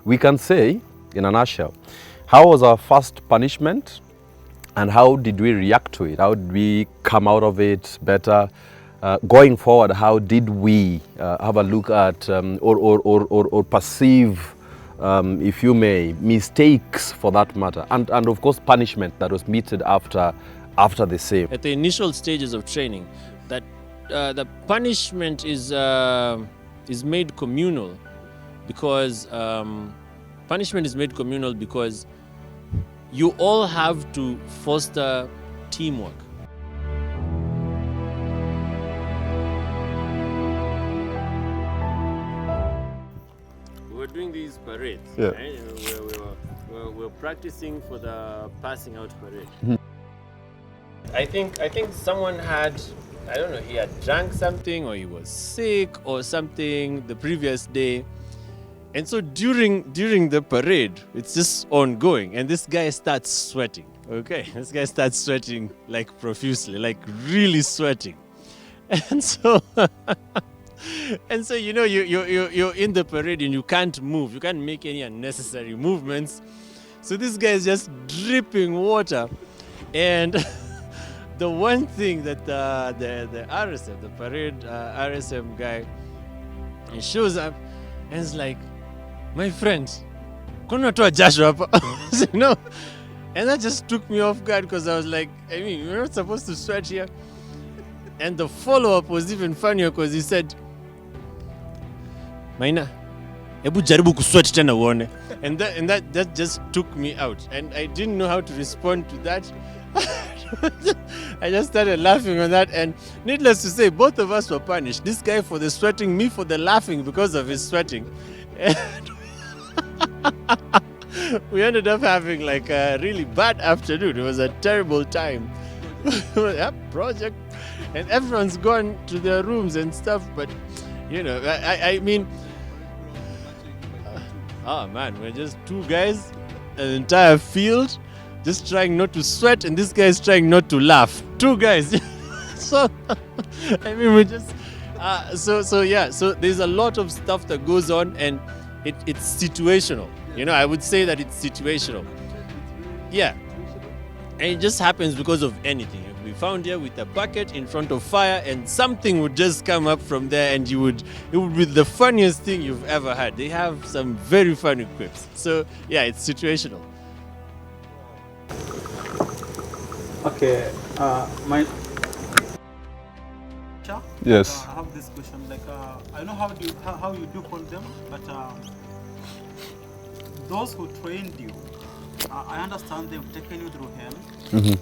we can say, in a nutshell, how was our first punishment and how did we react to it? How did we come out of it better? Going forward, how did we have a look at or perceive, if you may, mistakes for that matter, and of course punishment that was meted after the same. At the initial stages of training, that the punishment is made communal because you all have to foster teamwork. We were doing these parades, Yeah. right? We were practicing for the passing out parade. I think someone had, I don't know, he had drank something or he was sick or something the previous day. And so during the parade, it's just ongoing, and this guy starts sweating. Okay, this guy starts sweating like profusely, like really sweating, and so you know you're in the parade and you can't move, you can't make any unnecessary movements. So this guy is just dripping water, and the one thing that the RSM, the parade RSM guy, he shows up and is like, my friend, kuna toa jasho hapa. You know? And that just took me off guard because I was like, I mean, we're not supposed to sweat here. And the follow-up was even funnier because he said, Maina, ebu jaribu kusweat tena uone. And that just took me out. And I didn't know how to respond to that. I just started laughing on that, and needless to say, both of us were punished. This guy for the sweating, me for the laughing because of his sweating. And we ended up having like a really bad afternoon. It was a terrible time. Yeah, project, and everyone's gone to their rooms and stuff. But you know, I mean, oh man, we're just two guys, an entire field, just trying not to sweat, and this guy is trying not to laugh. Two guys. So I mean, we just so yeah. So there's a lot of stuff that goes on, and it's situational. You know, I would say that it's situational. Yeah. And it just happens because of anything. You could be found here with a bucket in front of fire and something would just come up from there, and it would be the funniest thing you've ever had. They have some very funny quips. So yeah, it's situational. Okay, Yes. I have this question. Like, I know how you do call them, but those who trained you, I understand they've taken you through hell. And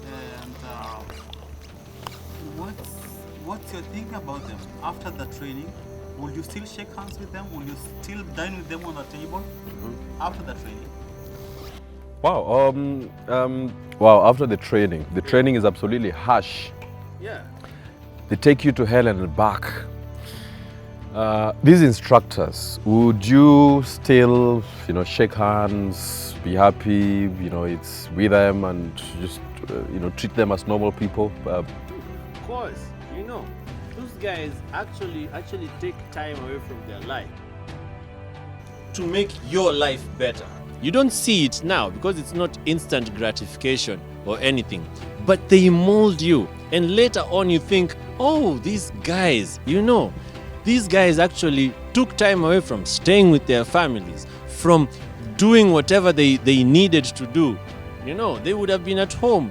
what's your thinking about them after the training? Will you still shake hands with them? Will you still dine with them on the table after the training? Wow. Wow. After the training is absolutely harsh. Yeah. They take you to hell and back. These instructors, would you still, shake hands, be happy, it's with them, and just, treat them as normal people? Of course, those guys actually take time away from their life to make your life better. You don't see it now because it's not instant gratification or anything, but they mold you, and later on you think, oh, these guys, these guys actually took time away from staying with their families, from doing whatever they needed to do. They would have been at home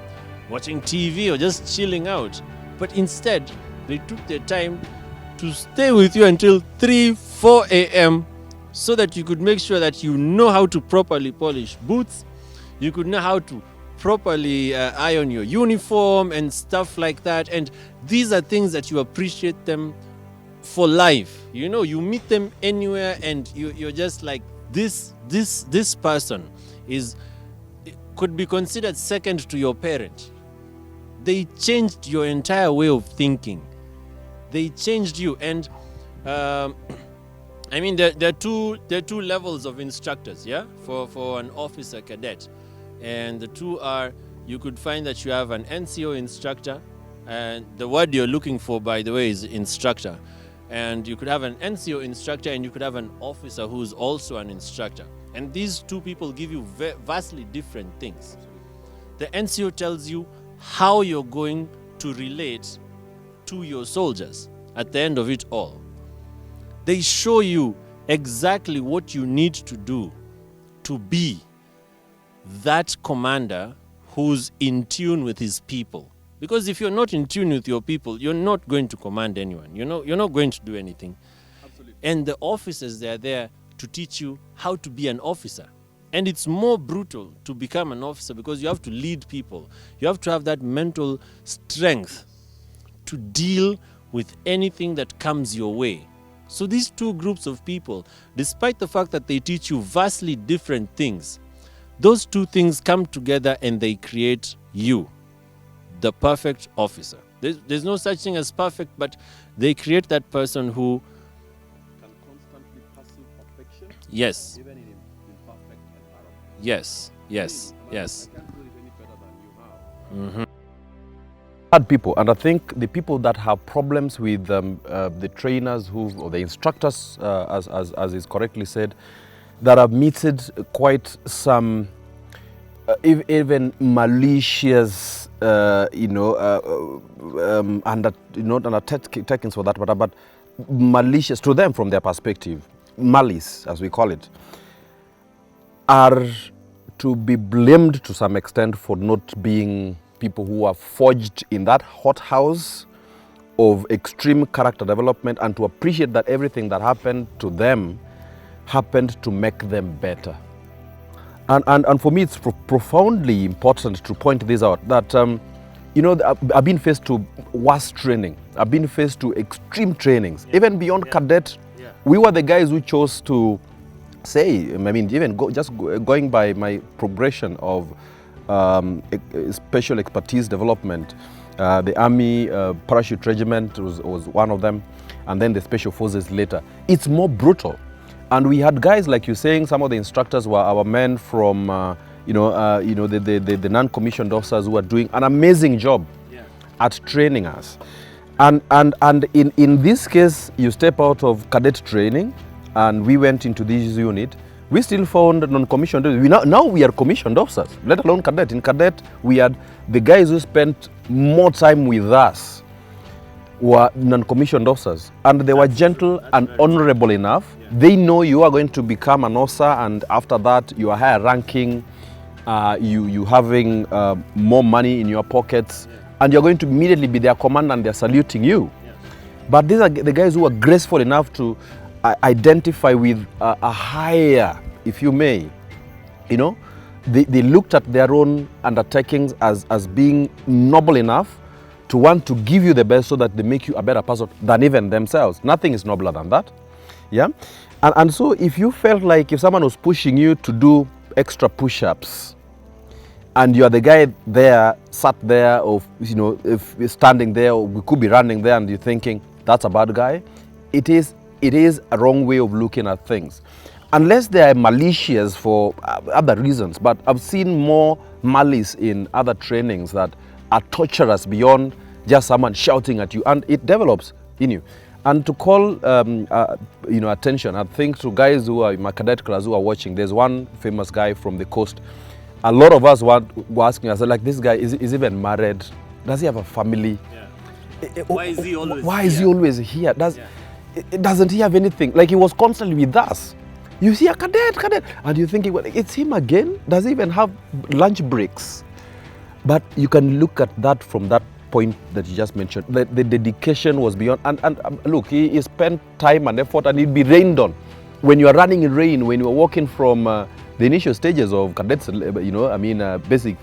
watching TV or just chilling out, but instead they took their time to stay with you until 3-4 a.m. so that you could make sure that you know how to properly polish boots, you could know how to properly iron your uniform and stuff like that. And these are things that you appreciate them for life. You meet them anywhere and you're just like, this person could be considered second to your parent. They changed your entire way of thinking. They changed you. And I mean, there are two levels of instructors, yeah, for an officer cadet. And the two are, you could find that you have an NCO instructor, and the word you're looking for, by the way, is instructor. And you could have an NCO instructor, and you could have an officer who's also an instructor. And these two people give you vastly different things. The NCO tells you how you're going to relate to your soldiers at the end of it all. They show you exactly what you need to do to be that commander who's in tune with his people. Because if you're not in tune with your people, you're not going to command anyone. You're not going to do anything. Absolutely. And the officers, they're there to teach you how to be an officer. And it's more brutal to become an officer because you have to lead people. You have to have that mental strength to deal with anything that comes your way. So these two groups of people, despite the fact that they teach you vastly different things, those two things come together and they create you, the perfect officer. There's no such thing as perfect, but they create that person who can constantly pursue perfection. Yes. Even in imperfect environment. Yes. Yes. Yes. I can't do it any better than you have. Mm-hmm. People, and I think the people that have problems with the trainers or the instructors, as is correctly said, that have meted quite some even malicious, undertakings for that matter, but malicious to them from their perspective, malice as we call it, are to be blamed to some extent for not being people who are forged in that hothouse of extreme character development, and to appreciate that everything that happened to them happened to make them better. And for me, it's profoundly important to point this out, that I've been faced to worse training. I've been faced to extreme trainings, even beyond cadet. Yeah. We were the guys who chose to say, even going by my progression of special expertise development, the Army Parachute Regiment was one of them, and then the Special Forces later. It's more brutal. And we had guys, like you're saying, some of the instructors were our men from, the non-commissioned officers who are doing an amazing job at training us. And in this case, you step out of cadet training, and we went into this unit. We still found non-commissioned. Now we are commissioned officers, let alone cadet. In cadet, we had the guys who spent more time with us were non-commissioned officers, and they were gentle and honorable enough. They know you are going to become an officer, and after that you are higher ranking, you having more money in your pockets, and you're going to immediately be their commander and they're saluting you. But these are the guys who are graceful enough to identify with a higher, if you may, they looked at their own undertakings as being noble enough to want to give you the best so that they make you a better person than even themselves. Nothing is nobler than that. Yeah? And so if you felt like if someone was pushing you to do extra push-ups, and you are the guy there, sat there, or if you're standing there, or we could be running there, and you're thinking, that's a bad guy, it is a wrong way of looking at things. Unless they are malicious for other reasons, but I've seen more malice in other trainings that are torturous beyond just someone shouting at you, and it develops in you. And to call attention, I think, to guys who are in my cadet class who are watching, there's one famous guy from the coast. A lot of us were asking us, like, this guy, is even married? Does he have a family? Yeah. Why is he always Why here? is he always here? Doesn't he have anything? Like, he was constantly with us. You see a cadet, and you're thinking, well, it's him again? Does he even have lunch breaks? But you can look at that from that point that you just mentioned. The dedication was beyond, and look, he spent time and effort, and he'd be rained on. When you are running in rain, when you are walking from the initial stages of cadets, basic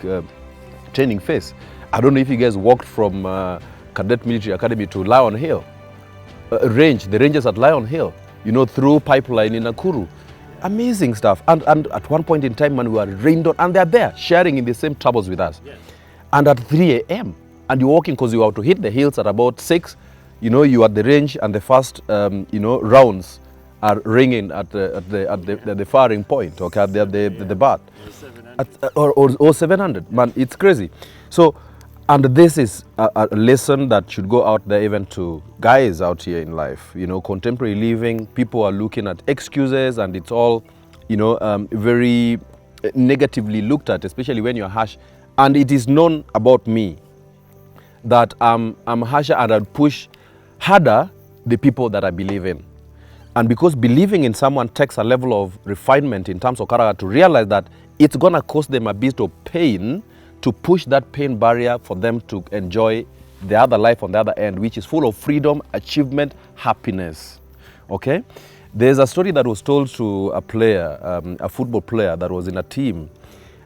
training phase. I don't know if you guys walked from Cadet Military Academy to Lion Hill, the ranges at Lion Hill, through pipeline in Nakuru. Amazing stuff. And at one point in time, man, we were rained on, and they're there sharing in the same troubles with us. Yes. And at 3 a.m., and you're walking because you have to hit the hills at about 6, you are at the range, and the first, rounds are ringing at the firing point, okay, at the bat. Or 700, man, it's crazy. So, and this is a lesson that should go out there even to guys out here in life. Contemporary living, people are looking at excuses, and it's all very negatively looked at, especially when you're harsh. And it is known about me that I'm harsher and I'll push harder the people that I believe in. And because believing in someone takes a level of refinement in terms of character to realize that it's gonna cost them a bit of pain to push that pain barrier for them to enjoy the other life on the other end, which is full of freedom, achievement, happiness. Okay? There's a story that was told to a player, a football player that was in a team,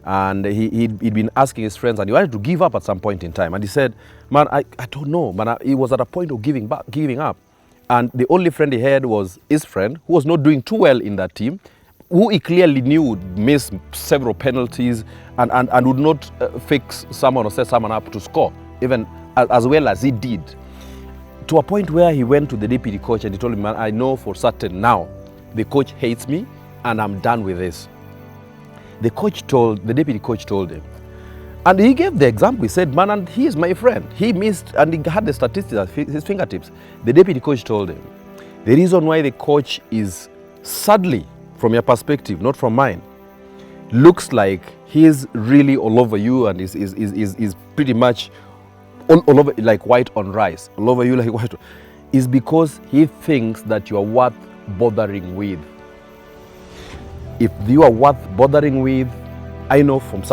and he'd been asking his friends, and he wanted to give up at some point in time. And he said, man, I don't know, man, he was at a point of giving up. And the only friend he had was his friend, who was not doing too well in that team, who he clearly knew would miss several penalties and would not fix someone or set someone up to score, even as well as he did. To a point where he went to the deputy coach and he told him, man, I know for certain now the coach hates me and I'm done with this. The deputy coach told him, and he gave the example. He said, man, and he is my friend. He missed, and he had the statistics at his fingertips. The deputy coach told him, the reason why the coach is, sadly, from your perspective, not from mine, looks like he's really all over you and is pretty much all over like white on rice, all over you like white, is because he thinks that you are worth bothering with. If you are worth bothering with, I know from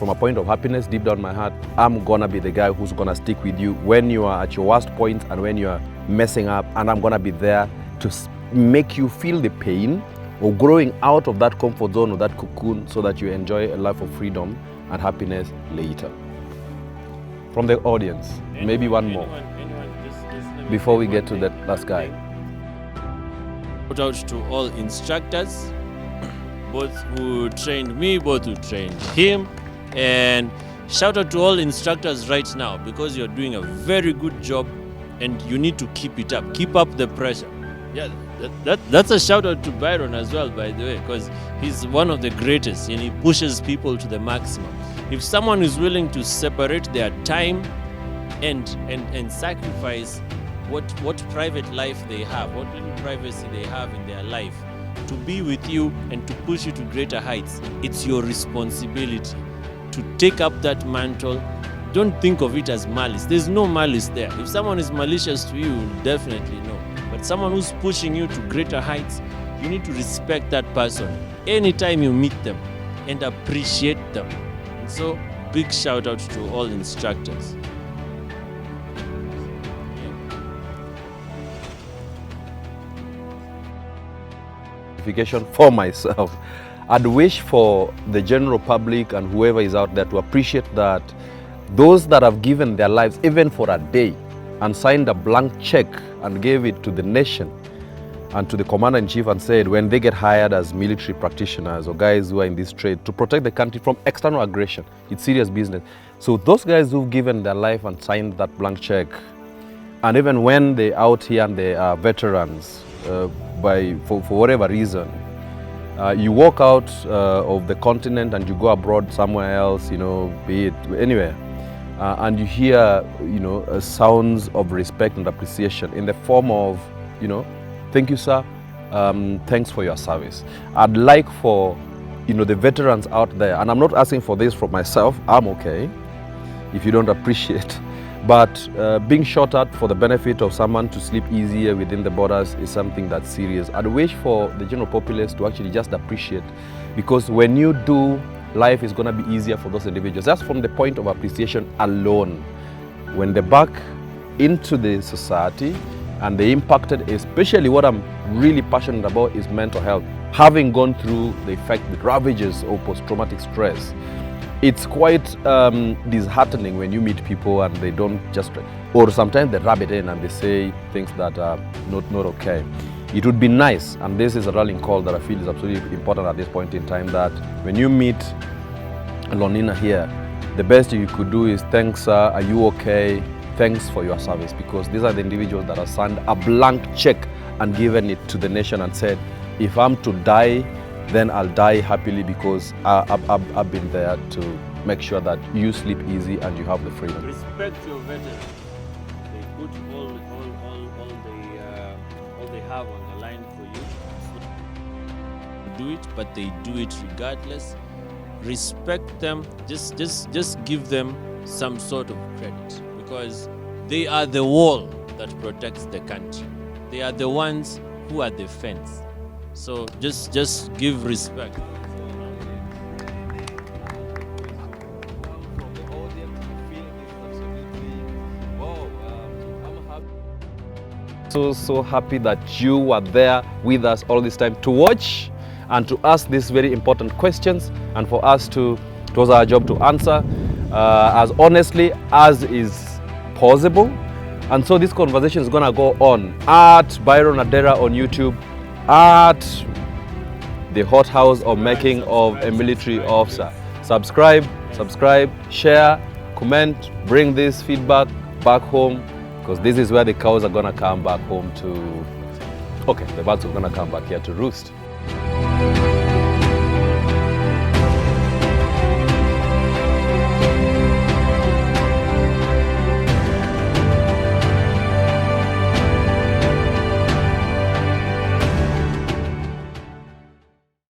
a point of happiness deep down my heart, I'm gonna be the guy who's gonna stick with you when you are at your worst point and when you are messing up, and I'm gonna be there to make you feel the pain of growing out of that comfort zone or that cocoon so that you enjoy a life of freedom and happiness later. From the audience, maybe one more before we get to that last guy. Shout out to all instructors, both who trained me, both who trained him, and shout out to all instructors right now, because you're doing a very good job and you need to keep it up. Keep up the pressure. Yeah, that's a shout out to Byron as well, by the way, because he's one of the greatest and he pushes people to the maximum. If someone is willing to separate their time and sacrifice what private life they have, what little privacy they have in their life, to be with you and to push you to greater heights, it's your responsibility to take up that mantle. Don't think of it as malice. There's no malice there. If someone is malicious to you, you'll definitely know. But someone who's pushing you to greater heights, you need to respect that person anytime you meet them and appreciate them. And so, big shout out to all instructors. For myself, I'd wish for the general public and whoever is out there to appreciate that those that have given their lives even for a day and signed a blank check and gave it to the nation and to the commander-in-chief and said when they get hired as military practitioners or guys who are in this trade to protect the country from external aggression, it's serious business. So those guys who've given their life and signed that blank check, and even when they're out here and they are veterans, for whatever reason, you walk out of the continent and you go abroad somewhere else, be it anywhere, and you hear, sounds of respect and appreciation in the form of, thank you, sir, thanks for your service. I'd like for, the veterans out there, and I'm not asking for this for myself, I'm okay if you don't appreciate, but being shot at for the benefit of someone to sleep easier within the borders is something that's serious. I'd wish for the general populace to actually just appreciate, because when you do, life is going to be easier for those individuals. That's from the point of appreciation alone. When they're back into the society and they impacted, especially what I'm really passionate about is mental health. Having gone through the ravages of post-traumatic stress, it's quite disheartening when you meet people and they don't just, or sometimes they rub it in and they say things that are not okay. It would be nice, and this is a rallying call that I feel is absolutely important at this point in time, that when you meet Lonina here, the best you could do is, thanks sir, are you okay? Thanks for your service, because these are the individuals that have signed a blank check and given it to the nation and said, if I'm to die, then I'll die happily, because I've been there to make sure that you sleep easy and you have the freedom. Respect your veterans. They put all they have on the line for you. do it, but they do it regardless. Respect them. Just give them some sort of credit, because they are the wall that protects the country. They are the ones who are the fence. So just give respect. So happy that you were there with us all this time to watch and to ask these very important questions, and for us it was our job to answer as honestly as is possible. And so this conversation is gonna go on at Byron Adera on YouTube, at the Hot House of Making of a Military Officer. Subscribe, share, comment, bring this feedback back home, because this is where the cows are gonna come back home to, okay, the birds are gonna come back here to roost.